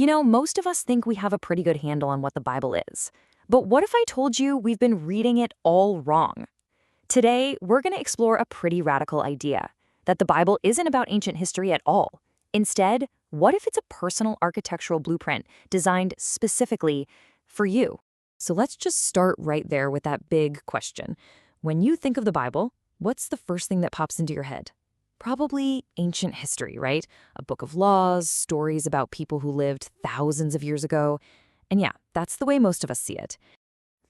Most of us think we have a pretty good handle on what the Bible is. But what if I told you we've been reading it all wrong? Today, we're going to explore a pretty radical idea, that the Bible isn't about ancient history at all. Instead, what if it's a personal architectural blueprint designed specifically for you? So let's just start right there with that big question. When you think of the Bible, what's the first thing that pops into your head? Probably ancient history, right? A book of laws, stories about people who lived thousands of years ago. And yeah, that's the way most of us see it.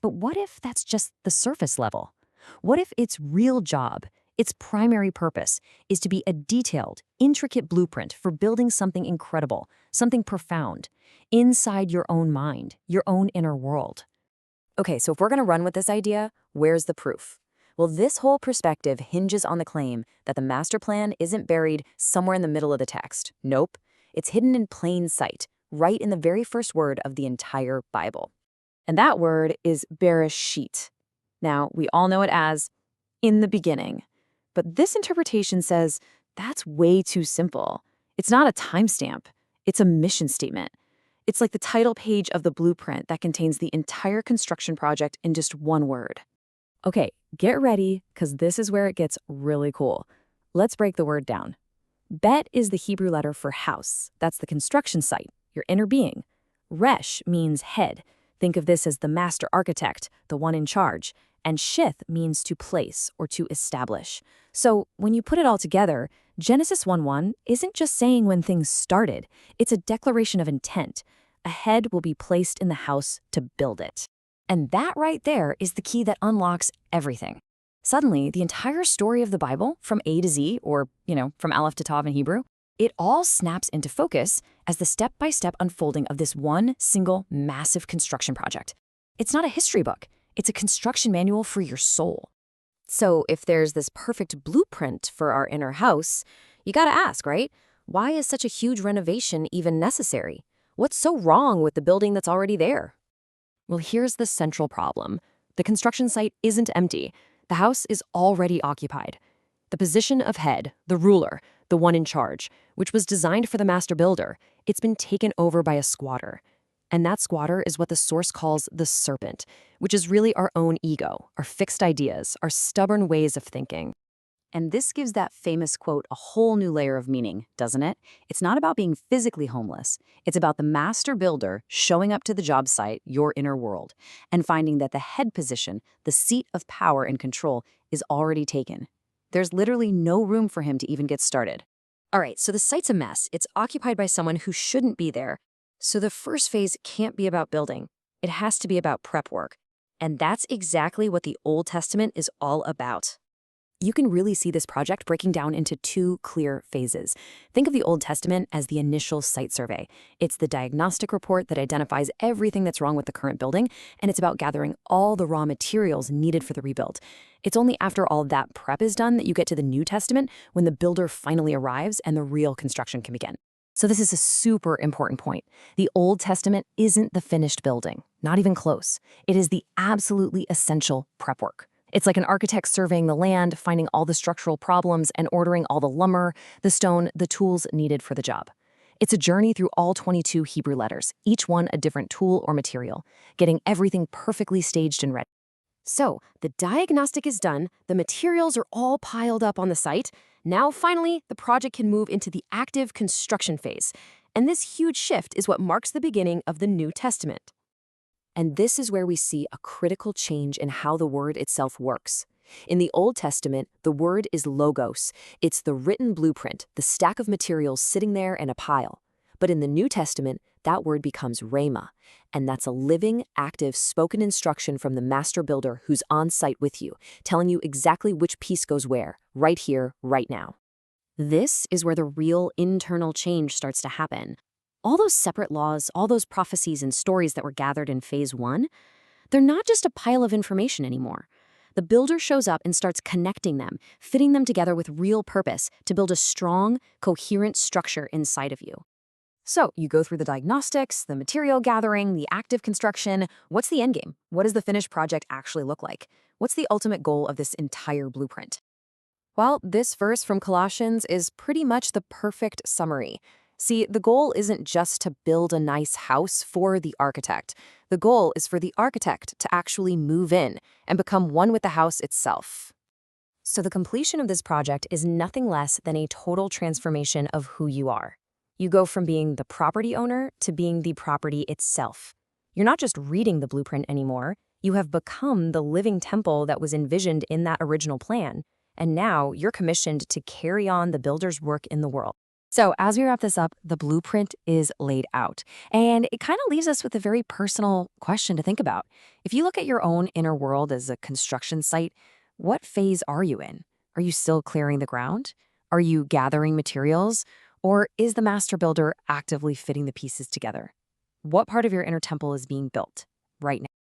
But what if that's just the surface level? What if its real job, its primary purpose, is to be a detailed, intricate blueprint for building something incredible, something profound, inside your own mind, your own inner world? Okay, so if we're going to run with this idea, where's the proof? Well, this whole perspective hinges on the claim that the master plan isn't buried somewhere in the middle of the text. Nope, it's hidden in plain sight, right in the very first word of the entire Bible. And that word is Bereshit. Now, we all know it as in the beginning. But this interpretation says that's way too simple. It's not a timestamp. It's a mission statement. It's like the title page of the blueprint that contains the entire construction project in just one word. Okay, get ready, because this is where it gets really cool. Let's break the word down. Bet is the Hebrew letter for house. That's the construction site, your inner being. Resh means head. Think of this as the master architect, the one in charge. And shith means to place or to establish. So when you put it all together, Genesis 1:1 isn't just saying when things started. It's a declaration of intent. A head will be placed in the house to build it. And that right there is the key that unlocks everything. Suddenly, the entire story of the Bible, from A to Z, or, from Aleph to Tav in Hebrew, it all snaps into focus as the step-by-step unfolding of this one single massive construction project. It's not a history book. It's a construction manual for your soul. So if there's this perfect blueprint for our inner house, you gotta ask, right? Why is such a huge renovation even necessary? What's so wrong with the building that's already there? Well, here's the central problem. The construction site isn't empty. The house is already occupied. The position of head, the ruler, the one in charge, which was designed for the master builder, it's been taken over by a squatter. And that squatter is what the source calls the serpent, which is really our own ego, our fixed ideas, our stubborn ways of thinking. And this gives that famous quote a whole new layer of meaning, doesn't it? It's not about being physically homeless. It's about the master builder showing up to the job site, your inner world, and finding that the head position, the seat of power and control, is already taken. There's literally no room for him to even get started. All right, so the site's a mess. It's occupied by someone who shouldn't be there. So the first phase can't be about building. It has to be about prep work. And that's exactly what the Old Testament is all about. You can really see this project breaking down into two clear phases. Think of the Old Testament as the initial site survey. It's the diagnostic report that identifies everything that's wrong with the current building, and it's about gathering all the raw materials needed for the rebuild. It's only after all that prep is done that you get to the New Testament, when the builder finally arrives and the real construction can begin. So this is a super important point. The Old Testament isn't the finished building, not even close. It is the absolutely essential prep work. It's like an architect surveying the land, finding all the structural problems, and ordering all the lumber, the stone, the tools needed for the job. It's a journey through all 22 Hebrew letters, each one a different tool or material, getting everything perfectly staged and ready. So, the diagnostic is done, the materials are all piled up on the site. Now, finally, the project can move into the active construction phase. And this huge shift is what marks the beginning of the New Testament. And this is where we see a critical change in how the word itself works. In the Old Testament, the word is logos. It's the written blueprint, the stack of materials sitting there in a pile. But in the New Testament, that word becomes Rhema, and that's a living, active, spoken instruction from the master builder who's on site with you, telling you exactly which piece goes where, right here, right now. This is where the real internal change starts to happen. All those separate laws, all those prophecies and stories that were gathered in phase 1, they're not just a pile of information anymore. The builder shows up and starts connecting them, fitting them together with real purpose to build a strong, coherent structure inside of you. So you go through the diagnostics, the material gathering, the active construction. What's the end game? What does the finished project actually look like? What's the ultimate goal of this entire blueprint? Well, this verse from Colossians is pretty much the perfect summary. See, the goal isn't just to build a nice house for the architect. The goal is for the architect to actually move in and become one with the house itself. So the completion of this project is nothing less than a total transformation of who you are. You go from being the property owner to being the property itself. You're not just reading the blueprint anymore. You have become the living temple that was envisioned in that original plan. And now you're commissioned to carry on the builder's work in the world. So as we wrap this up, the blueprint is laid out. And it kind of leaves us with a very personal question to think about. If you look at your own inner world as a construction site, what phase are you in? Are you still clearing the ground? Are you gathering materials? Or is the master builder actively fitting the pieces together? What part of your inner temple is being built right now?